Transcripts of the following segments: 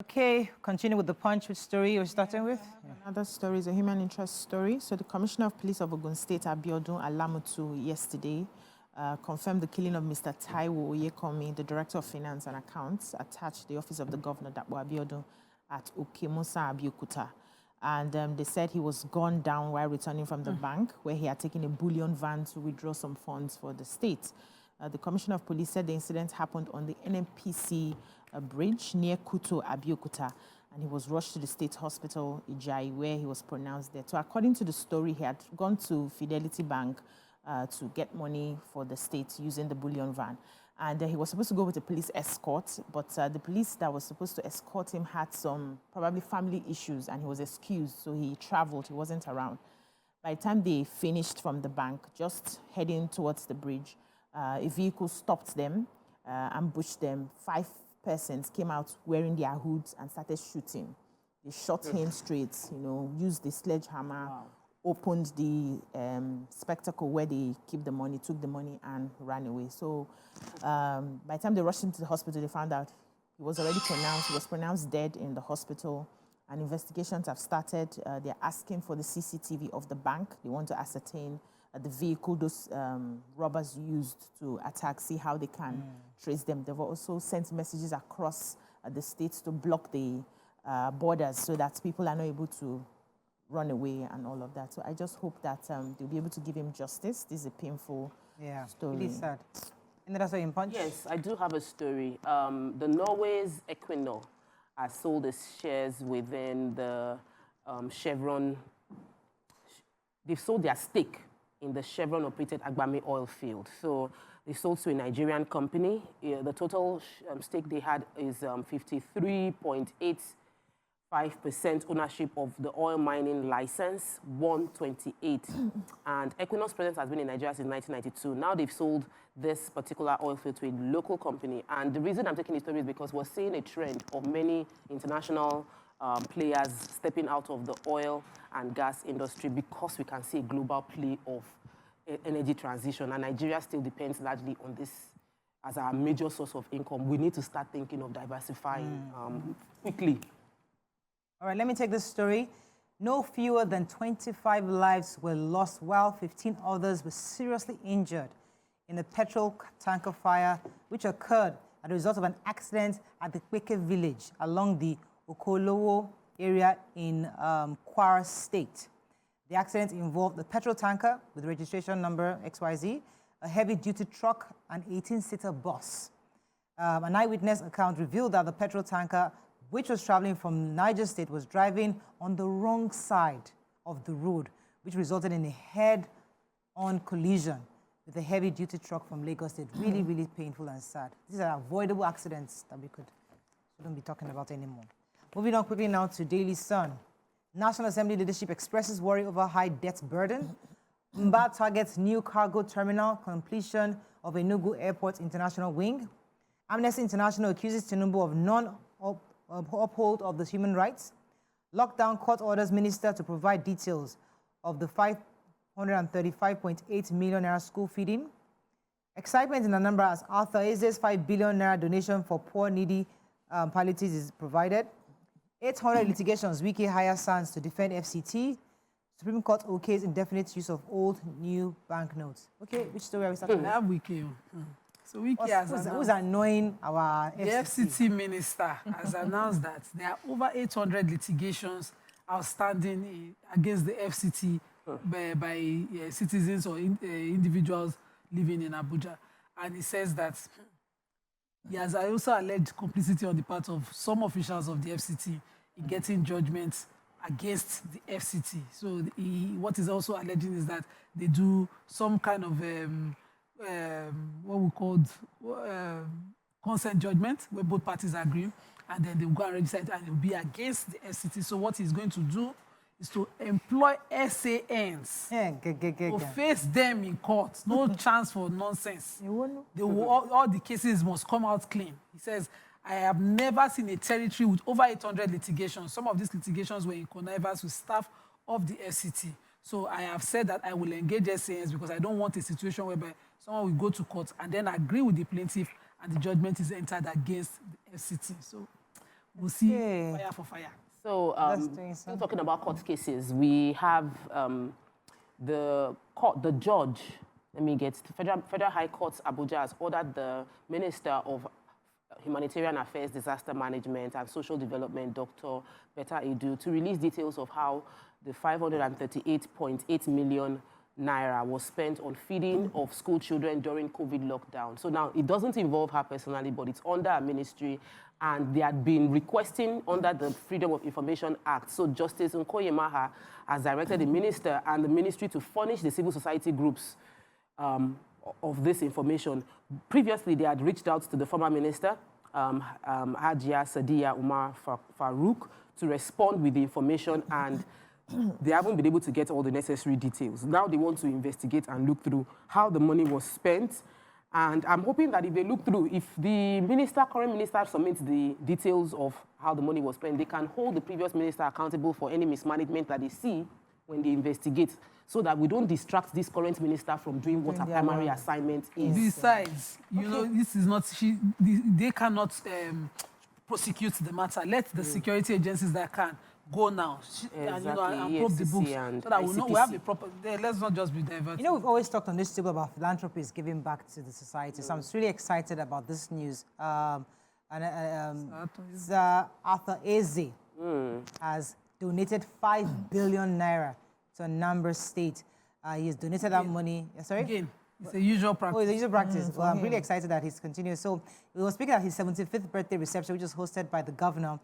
Okay, continue with the Punch story you're starting with. Another story is a human interest story. So the Commissioner of Police of Ogun State, Abiodun Alamutu, yesterday confirmed the killing of Mr. Taiwo Oyekomi, the Director of Finance and Accounts, attached to the office of the Governor, Dapo Abiodun, at Okemosa, Abeokuta. And they said he was gunned down while returning from the bank, where he had taken a bullion van to withdraw some funds for the state. The Commissioner of Police said the incident happened on the NNPC bridge near Kuto, Abeokuta, and he was rushed to the state hospital, Ijai, where he was pronounced dead. So according to the story, he had gone to Fidelity Bank to get money for the state using the bullion van. And he was supposed to go with a police escort, but the police that was supposed to escort him had some probably family issues, and he was excused, so he traveled, he wasn't around. By the time they finished from the bank, just heading towards the bridge, a vehicle stopped them, ambushed them. 5 persons came out wearing their hoods and started shooting. They shot him straight, used the sledgehammer, opened the spectacle where they keep the money, took the money and ran away. So by the time they rushed him to the hospital, they found out he was pronounced dead in the hospital, and investigations have started. They're asking for the CCTV of the bank. They want to ascertain the vehicle those robbers used to attack, see how they can trace them. They've also sent messages across the states to block the borders so that people are not able to run away and all of that. So I just hope that they'll be able to give him justice. This is a painful story. Really sad. And that's why in Punch? Yes, I do have a story. The Norway's Equinor has sold its shares within the Chevron. They've sold their stake in the Chevron-operated Agbami oil field. So they sold to a Nigerian company. The total stake they had is 53.85% ownership of the oil mining license, 128. And Equinor's presence has been in Nigeria since 1992. Now they've sold this particular oil field to a local company. And the reason I'm taking this story is because we're seeing a trend of many international players stepping out of the oil and gas industry because we can see a global play of energy transition, and Nigeria still depends largely on this as our major source of income. We need to start thinking of diversifying quickly. All right, let me take this story. No fewer than 25 lives were lost while 15 others were seriously injured in a petrol tanker fire which occurred as a result of an accident at the Peke village along the Oko-Olowo area in Kwara State. The accident involved the petrol tanker with registration number XYZ, a heavy-duty truck, and 18-seater bus. An eyewitness account revealed that the petrol tanker, which was traveling from Niger State, was driving on the wrong side of the road, which resulted in a head-on collision with a heavy-duty truck from Lagos State. Really, really painful and sad. These are avoidable accidents that we shouldn't be talking about anymore. Moving on quickly now to Daily Sun. National Assembly leadership expresses worry over high debt burden. Mba targets new cargo terminal, completion of Enugu Airport International Wing. Amnesty International accuses Tinubu of non-uphold of the human rights. Lockdown court orders minister to provide details of the 535.8 million naira school feeding. Excitement in Anambra as Arthur Eze's 5 billion naira donation for poor needy palliatives is provided. 800 litigations, Wiki hire SANS to defend FCT. Supreme Court okays indefinite use of old, new banknotes. Okay, which story are we starting with? Wiki. So Wiki has announced, who's annoying our FCT? The FCT minister has announced that there are over 800 litigations outstanding against the FCT by citizens or individuals living in Abuja. And he says that he has also alleged complicity on the part of some officials of the FCT in getting judgments against the FCT. So what he's also alleging is that they do some kind of what we call consent judgment, where both parties agree, and then they'll go and register it, and it will be against the FCT. So what he's going to do is to employ SANs to face them in court. No chance for nonsense. All the cases must come out clean. He says, I have never seen a territory with over 800 litigations. Some of these litigations were in connivance with staff of the FCT. So I have said that I will engage SANs because I don't want a situation whereby someone will go to court and then agree with the plaintiff and the judgment is entered against the FCT. So we'll see Okay. fire for fire. So, doing still talking about court cases, we have the judge, let me get, Federal High Court Abuja has ordered the Minister of Humanitarian Affairs, Disaster Management and Social Development, Dr. Bode-Saadu, to release details of how the 538.8 million naira was spent on feeding of school children during COVID lockdown. So now it doesn't involve her personally, but it's under her ministry, and they had been requesting under the Freedom of Information Act. So Justice Nkoyemaha has directed the minister and the ministry to furnish the civil society groups of this information. Previously, they had reached out to the former minister, Hajia Sadiya Umar Farouk, to respond with the information, and they haven't been able to get all the necessary details. Now they want to investigate and look through how the money was spent. And I'm hoping that if they look through, if the current minister submits the details of how the money was spent, they can hold the previous minister accountable for any mismanagement that they see when they investigate, so that we don't distract this current minister from doing what her primary assignment is. Besides, you know, this is not, they cannot prosecute the matter. Let the security agencies that can go now and, you know, and probe the books, so that we know we have the proper. Let's not just be diverted. You know, we've always talked on this table about philanthropists giving back to the society. So I'm really excited about this news. Arthur Eze has donated 5 billion naira to Niger State. He has donated that money. Sorry? Again, it's a usual practice. Oh, it's a usual practice. Well, I'm really excited that he's continuing. So we were speaking at his 75th birthday reception, which was hosted by the governor,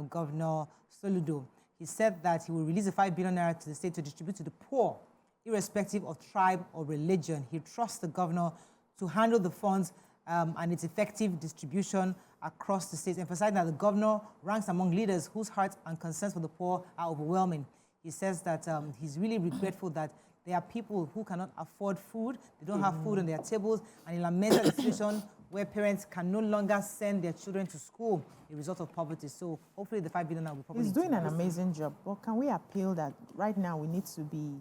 Governor Soludo. He said that he will release the 5 billion naira to the state to distribute to the poor, irrespective of tribe or religion. He trusts the governor to handle the funds and its effective distribution across the state, emphasizing that the governor ranks among leaders whose hearts and concerns for the poor are overwhelming. He says that he's really regretful that there are people who cannot afford food, they don't have food on their tables, and he laments the situation where parents can no longer send their children to school as a result of poverty. So hopefully the 5 billion will be probably... He's doing an amazing job, but can we appeal that right now we need to be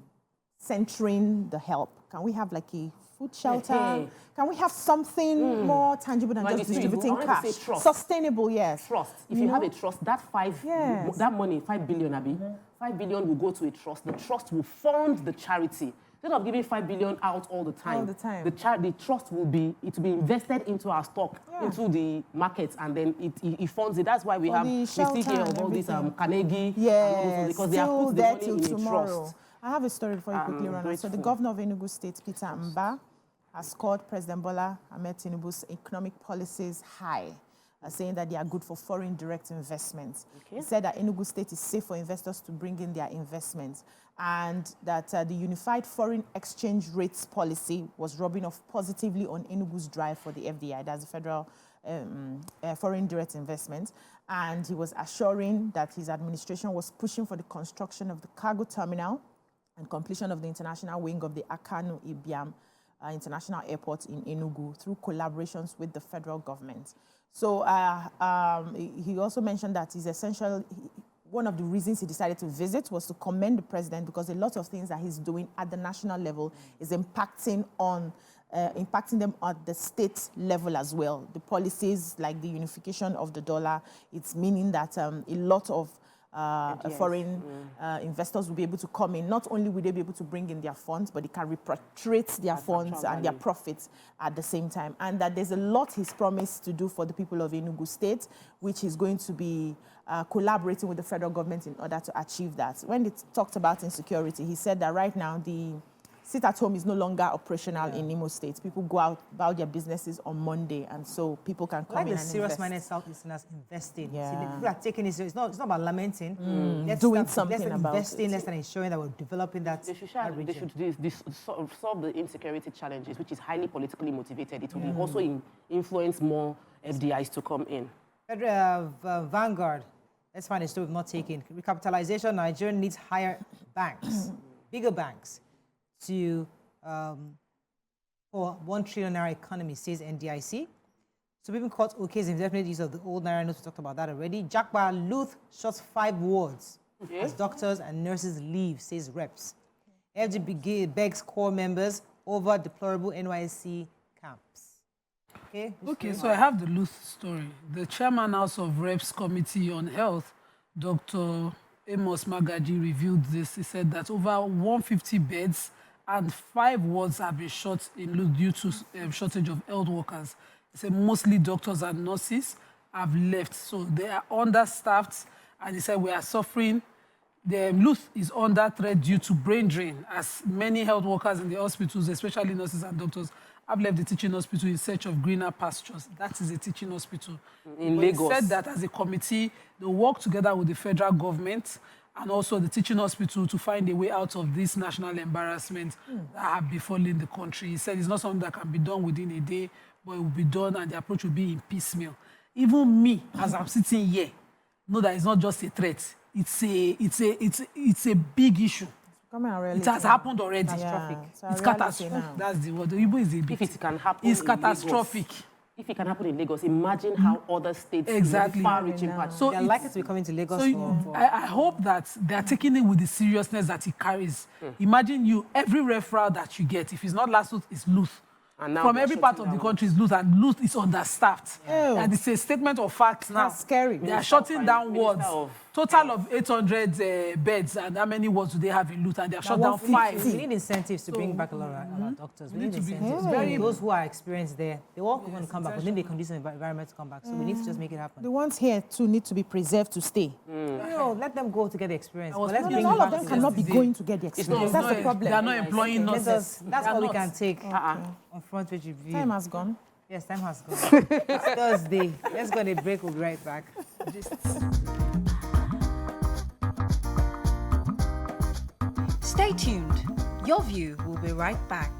centering the help? Can we have like a food shelter? Can we have something more tangible than just distributing cash? Sustainable, yes. Trust. If you have a trust, that that money, 5 billion, Abi, 5 billion will go to a trust. The trust will fund the charity. Instead of giving 5 billion out all the time, the trust will be invested into our stock, into the markets, and then it funds it. That's why we see here of all these Carnegie, because they have put the money in a trust. I have a story before you quickly run out. So the governor of Enugu State, Peter Mba, has called President Bola Ahmed Tinubu's economic policies high, saying that they are good for foreign direct investments. He said that Enugu State is safe for investors to bring in their investments, and that the unified foreign exchange rates policy was rubbing off positively on Enugu's drive for the FDI, that's the Federal Foreign Direct Investment. And he was assuring that his administration was pushing for the construction of the cargo terminal and completion of the international wing of the Akanu Ibiam International Airport in Enugu through collaborations with the federal government. So he also mentioned that it's essential. One of the reasons he decided to visit was to commend the president, because a lot of things that he's doing at the national level is impacting them at the state level as well. The policies like the unification of the dollar, it's meaning that a lot of foreign investors will be able to come in. Not only will they be able to bring in their funds, but they can repatriate their funds and their profits at the same time. And that there's a lot he's promised to do for the people of Enugu State, which he's going to be collaborating with the federal government in order to achieve that. When they talked about insecurity, he said that right now the sit-at-home is no longer operational in Imo State. People go out about their businesses on Monday, and so people can come in and invest. Like the serious-minded Southeasterners investing. See, people are taking it serious. It's not about lamenting. Doing something about investing, less than ensuring that we're developing that They should solve the insecurity challenges, which is highly politically motivated. It will also influence more FDIs to come in. Vanguard, let's find a story we've not taken. Recapitalization, Nigeria needs higher banks, bigger banks, to for 1 trillion naira economy, says NDIC. Supreme Court okays indefinite use of the old naira notes. We talked about that already. Jebba Luth shuts 5 wards as doctors and nurses leave, says reps. FG begs core members over deplorable NYSC camps. Okay, so I have the Luth story. The chairman House of Reps Committee on Health, Dr. Amos Magaji, reviewed this. He said that over 150 beds and 5 wards have been shut in Luth due to shortage of health workers. He said mostly doctors and nurses have left, so they are understaffed. And he said we are suffering. The Luth is under threat due to brain drain, as many health workers in the hospitals, especially nurses and doctors, have left the teaching hospital in search of greener pastures. That is a teaching hospital. In Lagos. He said that as a committee, they work together with the federal government and also the teaching hospital to find a way out of this national embarrassment that have befallen the country. He said it's not something that can be done within a day, but it will be done and the approach will be in piecemeal. Even me, as I'm sitting here, know that it's not just a threat. It's a big issue. It has happened already. Yeah, it's catastrophic. That's the word. Igbo is a big. If it can happen, it's in catastrophic. Lagos, if it can happen in Lagos, imagine how other states, Exactly. far-reaching parts. So they're likely to be coming to Lagos for... I hope that they're taking it with the seriousness that it carries. Imagine every referral that you get, if it's not last Luth, it's Luth. And now From they're every part of shutting the down. country is Luth, and Luth is understaffed. And it's a statement of fact now. That's scary. They are shutting down wards. of Total of 800 beds, and how many wards do they have in Luth? And they have shut down 5. We need incentives to bring back a lot of our doctors. We need to be- incentives. Very Those who are experienced there, they all want to come back, but then they condition the environment to come back. So we need to just make it happen. The ones here too need to be preserved to stay. No, let them go to get the experience. was But let's thinking bring All of back them the- cannot be yesterday. going to get the experience. That's the They problem. are not employing Let us- nurses. That's They are what we not. can take on front page review. Time has gone. Yes, time has gone. It's Thursday. Let's go on a break. We'll be right back. Stay tuned. Your View will be right back.